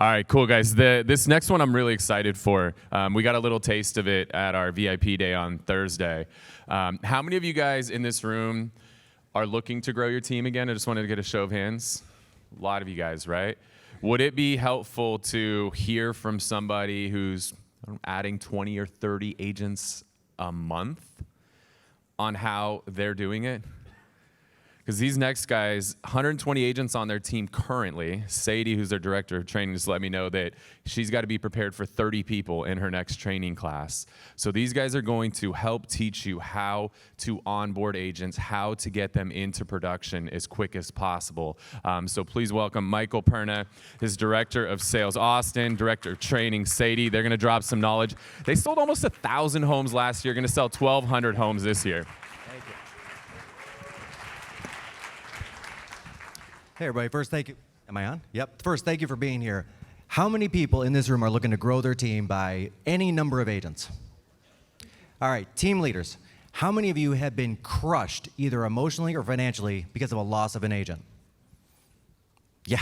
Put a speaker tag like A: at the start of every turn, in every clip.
A: All right, cool, guys. This next one I'm really excited for. We got a little taste of it at our VIP day on Thursday. How many of you guys in this room are looking to grow your team again? I just wanted to get a show of hands. A lot of you guys, right? Would it be helpful to hear from somebody who's adding 20 or 30 agents a month on how they're doing it? Because these next guys, 120 agents on their team currently. Sadie, who's their director of training, just let me know that she's got to be prepared for 30 people in her next training class. So these guys are going to help teach you how to onboard agents, how to get them into production as quick as possible. So please welcome Michael Perna, his director of sales, Austin, director of training, Sadie. They're going to drop some knowledge. They sold almost 1,000 homes last year, going to sell 1,200 homes this year.
B: Hey, everybody. First, thank you. Am I on? Yep. First, thank you for being here. How many people in this room are looking to grow their team by any number of agents? All right, team leaders. How many of you have been crushed either emotionally or financially because of a loss of an agent? Yeah,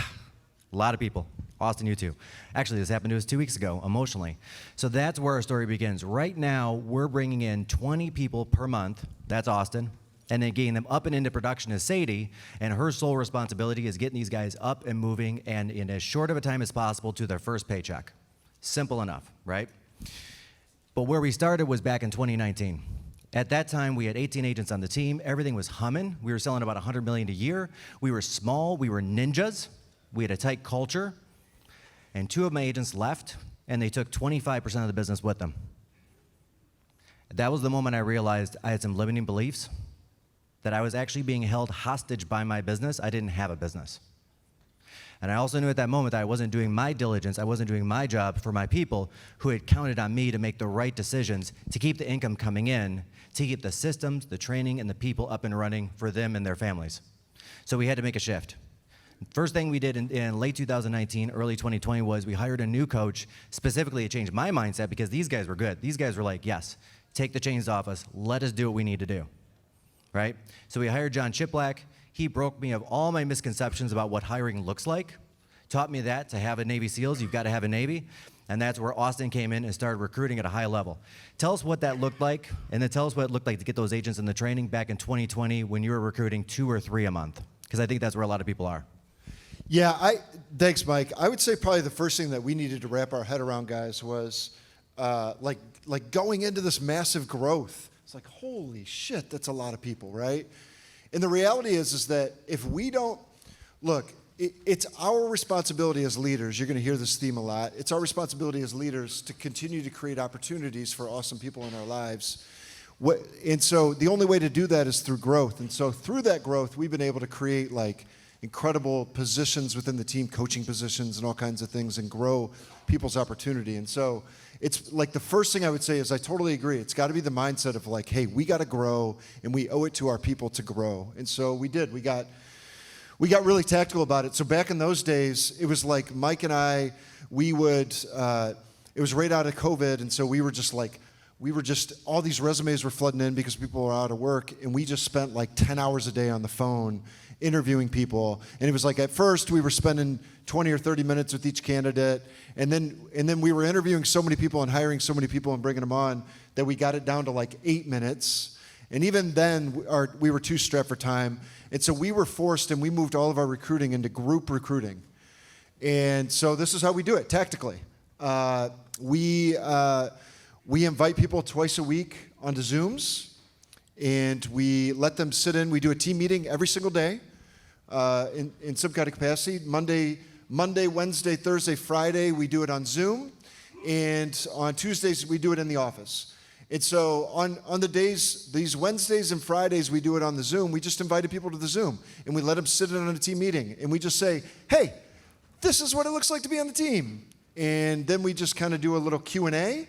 B: a lot of people. Austin, you too. Actually, this happened to us 2 weeks ago, emotionally. So that's where our story begins. Right now, we're bringing in 20 people per month. That's Austin. And then getting them up and into production is Sadie, and her sole responsibility is getting these guys up and moving and in as short of a time as possible to their first paycheck. Simple enough, right? But where we started was back in 2019. At that time, we had 18 agents on the team. Everything was humming. We were selling about $100 million a year. We were small. We were ninjas. We had a tight culture. And 2 of my agents left, and they took 25% of the business with them. That was the moment I realized I had some limiting beliefs, that I was actually being held hostage by my business. I didn't have a business. And I also knew at that moment that I wasn't doing my diligence, I wasn't doing my job for my people who had counted on me to make the right decisions to keep the income coming in, to keep the systems, the training, and the people up and running for them and their families. So we had to make a shift. First thing we did in late 2019, early 2020 was we hired a new coach specifically to change my mindset because these guys were good. These guys were like, yes, take the chains off us, let us do what we need to do. Right? So we hired John Chiplack. He broke me of all my misconceptions about what hiring looks like, taught me that to have a Navy SEALs, you've got to have a Navy, and that's where Austin came in and started recruiting at a high level. Tell us what that looked like, and then tell us what it looked like to get those agents in the training back in 2020 when you were recruiting 2 or 3 a month, because I think that's where a lot of people are.
C: Yeah, thanks, Mike. I would say probably the first thing that we needed to wrap our head around, guys, was like going into this massive growth. It's like, holy shit, that's a lot of people, right? And the reality is that if we don't, look, it's our responsibility as leaders, you're going to hear this theme a lot, it's our responsibility as leaders to continue to create opportunities for awesome people in our lives. And so the only way to do that is through growth. And so through that growth, we've been able to create like incredible positions within the team, coaching positions and all kinds of things, and grow people's opportunity. And so it's like the first thing I would say is I totally agree. It's got to be the mindset of like, hey, we got to grow, and we owe it to our people to grow. And so we did. We got really tactical about it. So back in those days, it was like Mike and I, we would, it was right out of COVID, and so we were just all these resumes were flooding in because people were out of work, and we just spent like 10 hours a day on the phone interviewing people. And it was like at first we were spending 20 or 30 minutes with each candidate, and then we were interviewing so many people and hiring so many people and bringing them on that we got it down to like 8 minutes. And even then we were too strapped for time. And so we were forced, and we moved all of our recruiting into group recruiting. And so this is how we do it tactically. We invite people twice a week onto Zooms, and we let them sit in. We do a team meeting every single day in some kind of capacity. Monday, Wednesday, Thursday, Friday, we do it on Zoom. And on Tuesdays, we do it in the office. And so on the days, these Wednesdays and Fridays, we do it on the Zoom. We just invited people to the Zoom, and we let them sit in on a team meeting. And we just say, hey, this is what it looks like to be on the team. And then we just kind of do a little Q&A.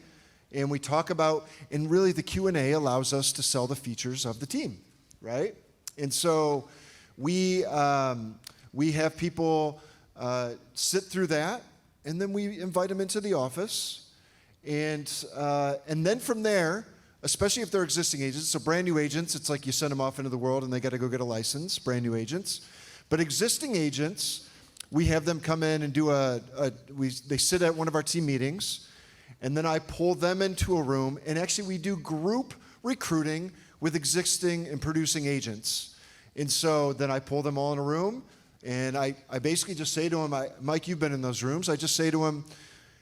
C: And we talk about, and really the Q&A allows us to sell the features of the team, right? And so we have people sit through that, and then we invite them into the office. And then from there, especially if they're existing agents, so brand new agents, it's like you send them off into the world and they got to go get a license, brand new agents. But existing agents, we have them come in and do they sit at one of our team meetings, and then I pull them into a room, and actually we do group recruiting with existing and producing agents. And so then I pull them all in a room, and I basically just say to them, Mike, you've been in those rooms. I just say to them,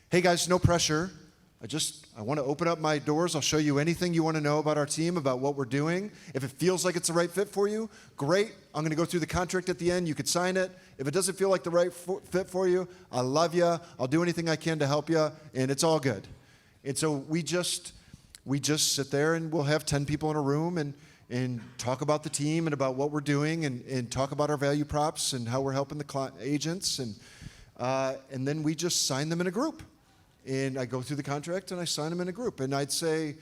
C: hey guys, no pressure. I want to open up my doors. I'll show you anything you want to know about our team, about what we're doing. If it feels like it's the right fit for you, great. I'm going to go through the contract at the end. You could sign it. If it doesn't feel like the right fit for you, I love you. I'll do anything I can to help you, and it's all good. And so we just sit there, and we'll have 10 people in a room and talk about the team and about what we're doing, and talk about our value props and how we're helping the agents, and then we just sign them in a group. And I go through the contract and I sign them in a group. And I'd say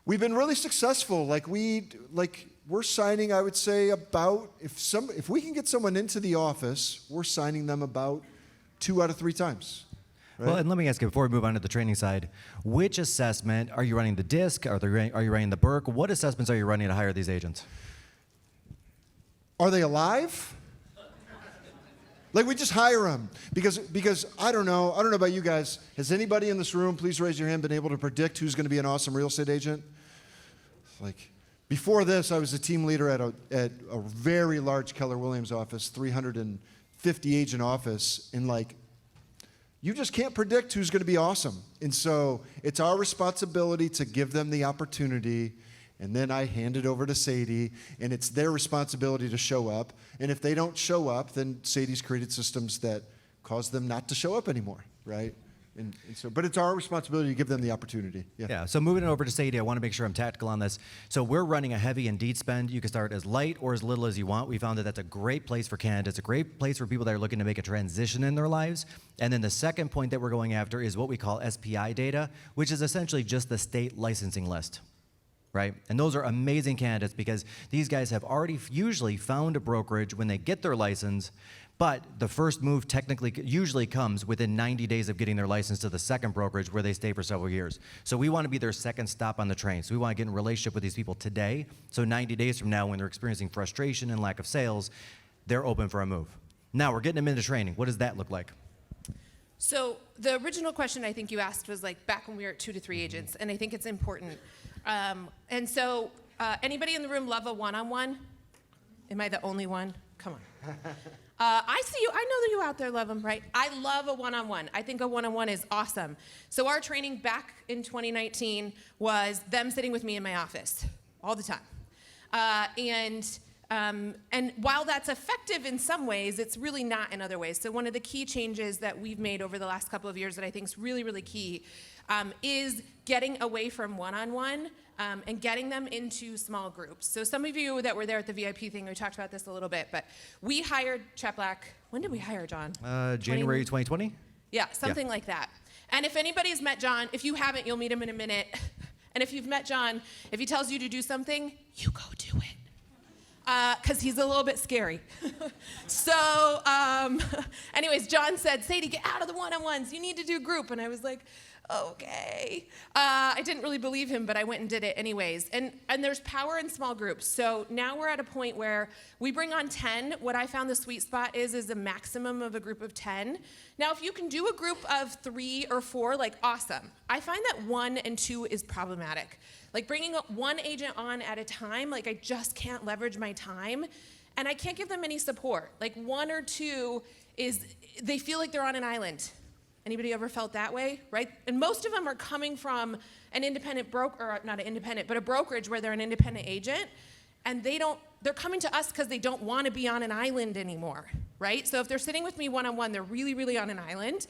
C: we've been really successful. We're signing, I would say, about if we can get someone into the office, we're signing them about 2 out of 3 times. Right?
B: Well, and let me ask you before we move on to the training side, which assessment are you running? The DISC? Are you running the Burke? What assessments are you running to hire these agents?
C: Are they alive? We just hire them because I don't know about you guys. Has anybody in this room, please raise your hand, been able to predict who's going to be an awesome real estate agent? Before this, I was a team leader at a very large Keller Williams office, 350 agent office, and you just can't predict who's going to be awesome. And so it's our responsibility to give them the opportunity. And then I hand it over to Sadie, and it's their responsibility to show up. And if they don't show up, then Sadie's created systems that cause them not to show up anymore, right? But it's our responsibility to give them the opportunity.
B: Yeah, so moving over to Sadie, I want to make sure I'm tactical on this. So we're running a heavy Indeed spend. You can start as light or as little as you want. We found that that's a great place for candidates, a great place for people that are looking to make a transition in their lives. And then the second point that we're going after is what we call SPI data, which is essentially just the state licensing list. Right? And those are amazing candidates because these guys have already usually found a brokerage when they get their license, but the first move technically usually comes within 90 days of getting their license to the second brokerage where they stay for several years. So we want to be their second stop on the train. So we want to get in a relationship with these people today. So 90 days from now, when they're experiencing frustration and lack of sales, they're open for a move. Now we're getting them into training. What does that look like?
D: So the original question I think you asked was back when we were at 2 to 3 agents, and I think it's important. Anybody in the room love a one-on-one? Am I the only one? Come on. I see you. I know that you out there love them, right? I love a one-on-one. I think a one-on-one is awesome. So our training back in 2019 was them sitting with me in my office all the time. And while that's effective in some ways, it's really not in other ways. So one of the key changes that we've made over the last couple of years that I think is really, really key is getting away from one-on-one and getting them into small groups. So some of you that were there at the VIP thing, we talked about this a little bit, but we hired Chet Black. When did we hire John?
B: January 2020?
D: Yeah, something like that. And if anybody's met John, if you haven't, you'll meet him in a minute. And if you've met John, if he tells you to do something, you go do it. Because he's a little bit scary. So anyways, John said, Sadie, get out of the one-on-ones. You need to do group. And I was like, okay. I didn't really believe him, but I went and did it anyways. And there's power in small groups. So now we're at a point where we bring on 10. What I found the sweet spot is a maximum of a group of 10. Now, if you can do a group of 3 or 4, awesome. I find that 1 and 2 is problematic. Bringing one agent on at a time, I just can't leverage my time, and I can't give them any support. 1 or 2 they feel like they're on an island. Anybody ever felt that way, right? And most of them are coming from an independent broker, or not an independent, but a brokerage where they're an independent agent, and they're coming to us because they don't want to be on an island anymore, right? So if they're sitting with me one-on-one, they're really, really on an island.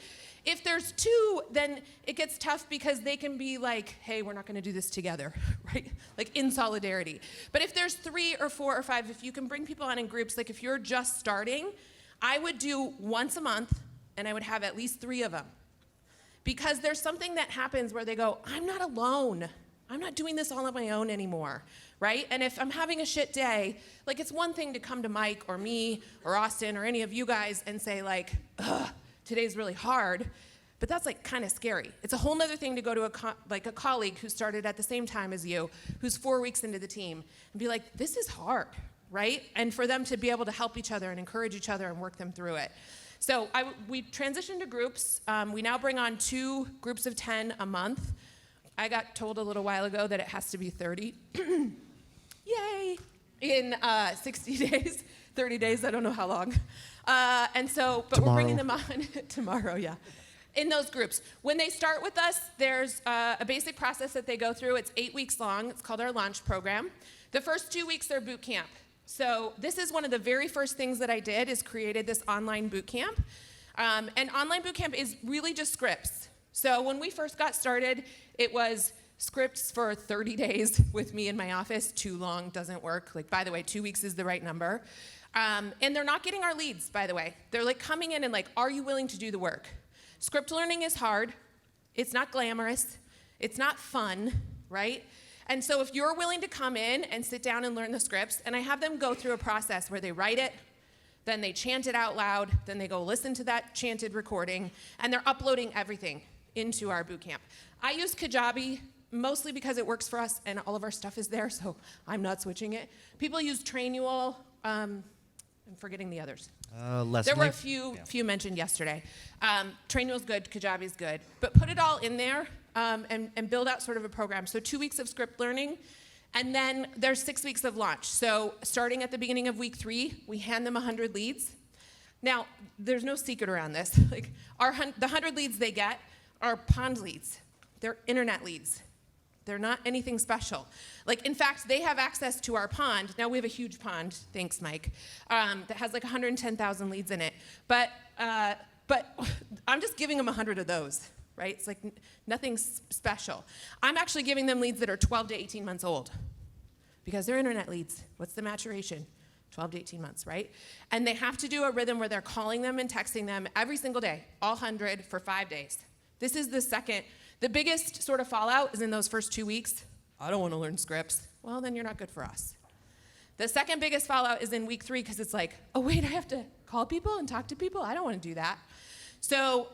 D: If there's 2, then it gets tough because they can be hey, we're not going to do this together, right? In solidarity. But if there's 3 or 4 or 5, if you can bring people on in groups, if you're just starting, I would do once a month, and I would have at least 3 of them. Because there's something that happens where they go, I'm not alone. I'm not doing this all on my own anymore, right? And if I'm having a shit day, it's one thing to come to Mike or me or Austin or any of you guys and say ugh, today's really hard, but that's kind of scary. It's a whole nother thing to go to a colleague who started at the same time as you, who's 4 weeks into the team, and be this is hard, right? And for them to be able to help each other and encourage each other and work them through it. So we transitioned to groups. We now bring on 2 groups of 10 a month. I got told a little while ago that it has to be 30. Yay! In 60 days, 30 days, I don't know how long. But
C: Tomorrow.
D: we're bringing them on tomorrow, yeah. In those groups. When they start with us, there's a basic process that they go through. It's 8 weeks long. It's called our launch program. The first 2 weeks are boot camp. So this is one of the very first things that I did is created this online boot camp. And online boot camp is really just scripts. So when we first got started, it was scripts for 30 days with me in my office. Too long doesn't work. Like, by the way, 2 weeks is the right number. And they're not getting our leads, by the way. They're like coming in and like, are you willing to do the work? Script learning is hard. It's not glamorous. It's not fun, right? And so if you're willing to come in and sit down and learn the scripts, and I have them go through a process where they write it, then they chant it out loud, then they go listen to that chanted recording, and they're uploading everything into our boot camp. I use Kajabi mostly because it works for us and all of our stuff is there, so I'm not switching it. People use Trainual. I'm forgetting the others.
B: Leslie?
D: There were a few mentioned yesterday. Trainual's good, Kajabi's good, but put it all in there and build out sort of a program. So 2 weeks of script learning, and then there's 6 weeks of launch. So starting at the beginning of week 3, we hand them 100 leads. Now, there's no secret around this. Like the 100 leads they get are pond leads. They're internet leads. They're not anything special. Like, in fact, they have access to our pond. Now, we have a huge pond, thanks, Mike, that has like 110,000 leads in it. But I'm just giving them 100 of those, right? It's like nothing special. I'm actually giving them leads that are 12 to 18 months old because they're internet leads. What's the maturation? 12 to 18 months, right? And they have to do a rhythm where they're calling them and texting them every single day, all 100 for 5 days. This is the biggest sort of fallout is in those first 2 weeks. I don't want to learn scripts. Well, then you're not good for us. The second biggest fallout is in week 3 because it's like, oh wait, I have to call people and talk to people? I don't want to do that. So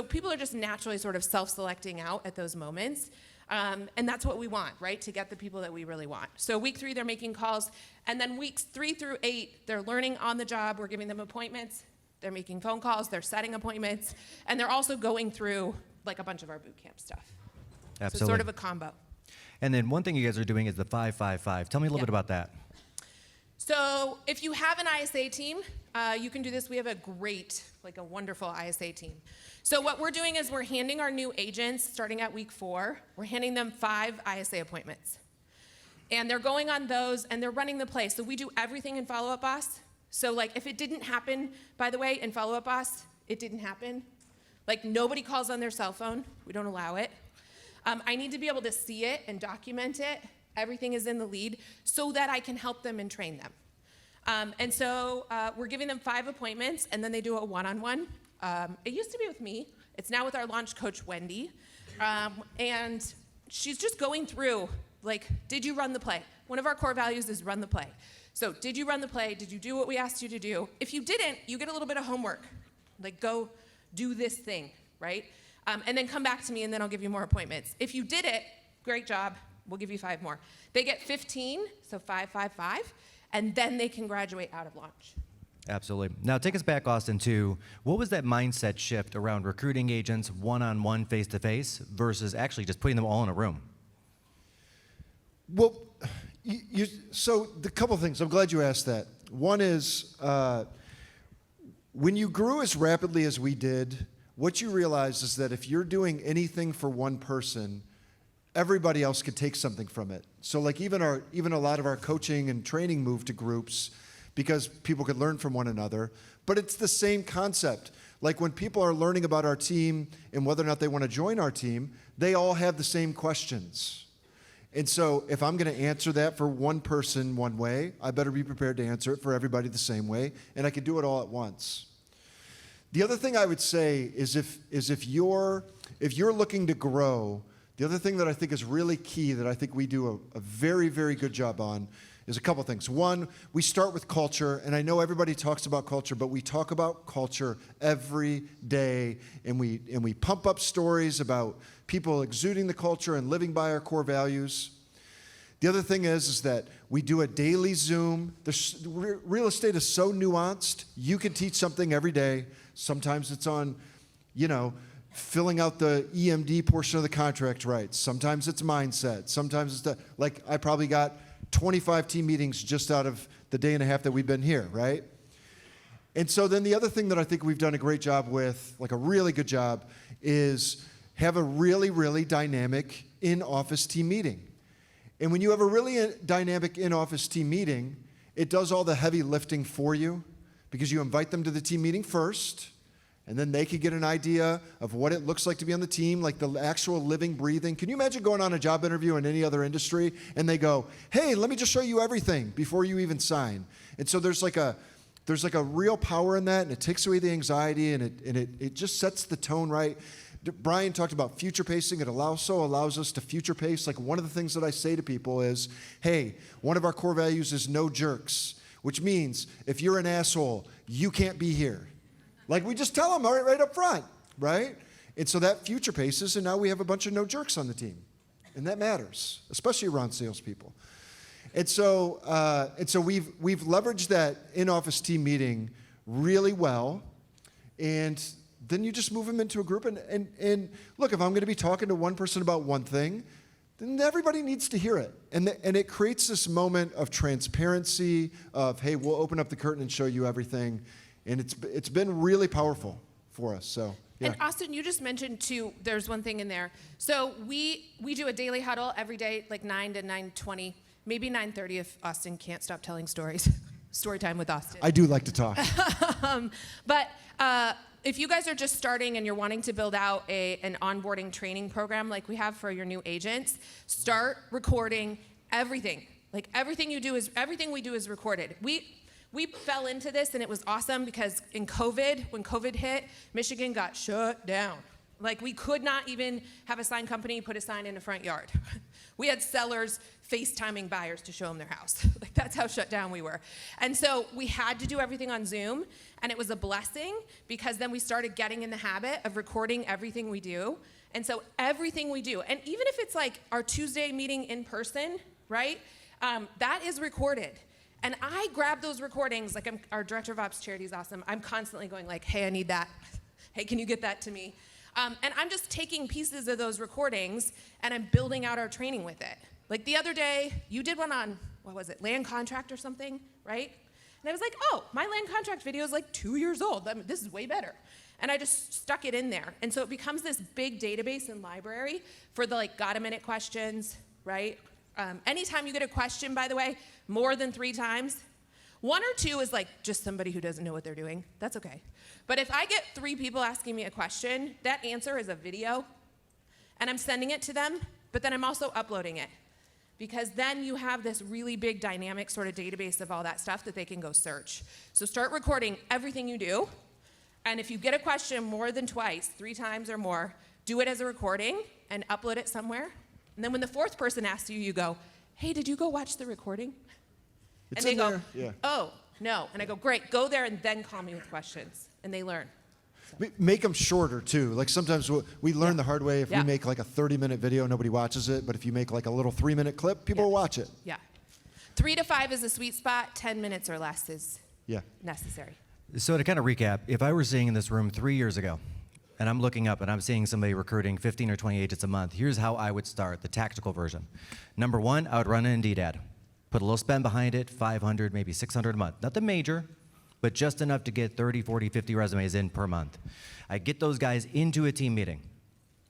D: people are just naturally sort of self-selecting out at those moments. And that's what we want, right? To get the people that we really want. So week 3, they're making calls. And then weeks 3 through 8, they're learning on the job. We're giving them appointments. They're making phone calls. They're setting appointments. And they're also going through like a bunch of our boot camp stuff.
B: Absolutely.
D: So it's sort of a combo.
B: And then one thing you guys are doing is the 5-5-5. Tell me a little bit about that.
D: So if you have an ISA team, you can do this. We have a great, like a wonderful ISA team. So what we're doing is we're handing our new agents, starting at week 4, we're handing them 5 ISA appointments. And they're going on those, and they're running the play. So we do everything in Follow Up Boss. So like if it didn't happen, by the way, in Follow Up Boss, it didn't happen. Like nobody calls on their cell phone. We don't allow it. I need to be able to see it and document it. Everything is in the lead so that I can help them and train them. And so we're giving them 5 appointments, and then they do a one-on-one. It used to be with me. It's now with our launch coach, Wendy. And she's just going through, like, did you run the play? One of our core values is run the play. So did you run the play? Did you do what we asked you to do? If you didn't, you get a little bit of homework. Like, go do this thing, right? And then come back to me, and then I'll give you more appointments. If you did it, great job. We'll give you 5 more. They get 15, so 5, 5, 5, and then they can graduate out of launch.
B: Absolutely. Now take us back, Austin, to what was that mindset shift around recruiting agents one-on-one, face-to-face, versus actually just putting them all in a room?
C: Well, so the couple things. I'm glad you asked that. One is when you grew as rapidly as we did, what you realize is that if you're doing anything for one person, everybody else could take something from it. So like even a lot of our coaching and training moved to groups because people could learn from one another. But it's the same concept. Like when people are learning about our team and whether or not they want to join our team, they all have the same questions. And so if I'm going to answer that for one person one way, I better be prepared to answer it for everybody the same way, and I can do it all at once. The other thing I would say is if you're looking to grow, the other thing that I think is really key that I think we do a very, very good job on is a couple things. One, we start with culture, and I know everybody talks about culture, but we talk about culture every day, and we pump up stories about people exuding the culture and living by our core values. The other thing is that we do a daily Zoom. Real estate is so nuanced. You can teach something every day. Sometimes it's on, filling out the EMD portion of the contract right. Sometimes it's mindset. Sometimes it's I probably got 25 team meetings just out of the day and a half that we've been here, right? And so then the other thing that I think we've done a great job with, like a really good job, is have a really, really dynamic in-office team meeting. And when you have a really dynamic in-office team meeting, it does all the heavy lifting for you because you invite them to the team meeting first, and then they can get an idea of what it looks like to be on the team, like the actual living, breathing. Can you imagine going on a job interview in any other industry and they go, hey, let me just show you everything before you even sign? And so there's like a real power in that, and it takes away the anxiety, and it just sets the tone right. Brian talked about future pacing. It also allows us to future pace. Like one of the things that I say to people is, hey, one of our core values is no jerks, which means if you're an asshole, you can't be here. Like we just tell them right up front, right? And so that future paces, and now we have a bunch of no jerks on the team. And that matters, especially around salespeople. And so we've leveraged that in-office team meeting really well, and then you just move them into a group. And look, if I'm going to be talking to one person about one thing, then everybody needs to hear it. And it creates this moment of transparency of, hey, we'll open up the curtain and show you everything. And it's been really powerful for us. So. Yeah.
D: And Austin, you just mentioned too, there's one thing in there. So we do a daily huddle every day, like 9 to 9:20, maybe 9:30 if Austin can't stop telling stories. Story time with Austin.
C: I do like to talk.
D: But if you guys are just starting and you're wanting to build out an onboarding training program like we have for your new agents, start recording everything. Like everything we do is recorded. We fell into this, and it was awesome because when COVID hit, Michigan got shut down. Like we could not even have a sign company put a sign in the front yard. We had sellers FaceTiming buyers to show them their house. Like that's how shut down we were. And so we had to do everything on Zoom, and it was a blessing because then we started getting in the habit of recording everything we do. And so everything we do, and even if it's like our Tuesday meeting in person, right, that is recorded. And I grab those recordings, like our director of ops charity is awesome. I'm constantly going like, hey, I need that. Hey, can you get that to me? And I'm just taking pieces of those recordings and I'm building out our training with it. Like the other day, you did one on, what was it, land contract or something, right? And I was like, oh, my land contract video is like 2 years old. I mean, this is way better. And I just stuck it in there. And so it becomes this big database and library for the like got-a-minute questions, right? Anytime you get a question, by the way, more than 3 times, 1 or 2 is like just somebody who doesn't know what they're doing. That's okay. But if I get 3 people asking me a question, that answer is a video, and I'm sending it to them, but then I'm also uploading it. Because then you have this really big dynamic sort of database of all that stuff that they can go search. So start recording everything you do, and if you get a question more than twice, 3 times or more, do it as a recording and upload it somewhere. And then when the 4th person asks you, you go, hey, did you go watch the recording?
C: It's
D: and they go,
C: there. Yeah.
D: oh, no. And I go, great, go there and then call me with questions. And they learn.
C: Make them shorter, too. Like sometimes we learn the hard way. If we make like a 30-minute video, nobody watches it. But if you make like a little 3-minute clip, people will watch it.
D: Yeah. 3 to 5 is a sweet spot. 10 minutes or less is necessary.
B: So to kind of recap, if I were sitting in this room 3 years ago, and I'm looking up and I'm seeing somebody recruiting 15 or 20 agents a month, here's how I would start, the tactical version. Number 1, I would run an Indeed ad. Put a little spend behind it, 500, maybe 600 a month. Nothing major, but just enough to get 30, 40, 50 resumes in per month. I get those guys into a team meeting,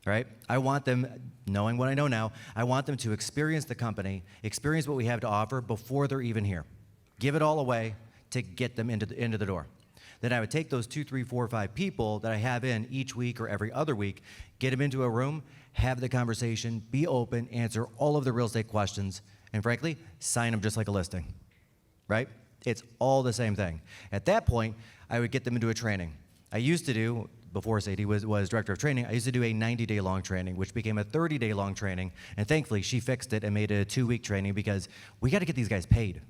B: right? I want them, knowing what I know now, I want them to experience the company, experience what we have to offer before they're even here. Give it all away to get them into the door. Then I would take those 2, 3, 4, 5 people that I have in each week or every other week, get them into a room, have the conversation, be open, answer all of the real estate questions, and frankly, sign them just like a listing, right? It's all the same thing. At that point, I would get them into a training. I used to do, before Sadie was director of training, I used to do a 90-day long training, which became a 30-day long training, and thankfully she fixed it and made it a 2-week training because we got to get these guys paid.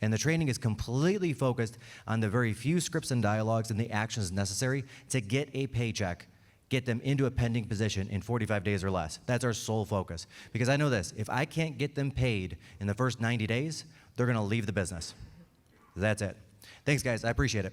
B: And the training is completely focused on the very few scripts and dialogues and the actions necessary to get a paycheck, get them into a pending position in 45 days or less. That's our sole focus. Because I know this, if I can't get them paid in the first 90 days, they're going to leave the business. That's it. Thanks, guys. I appreciate it.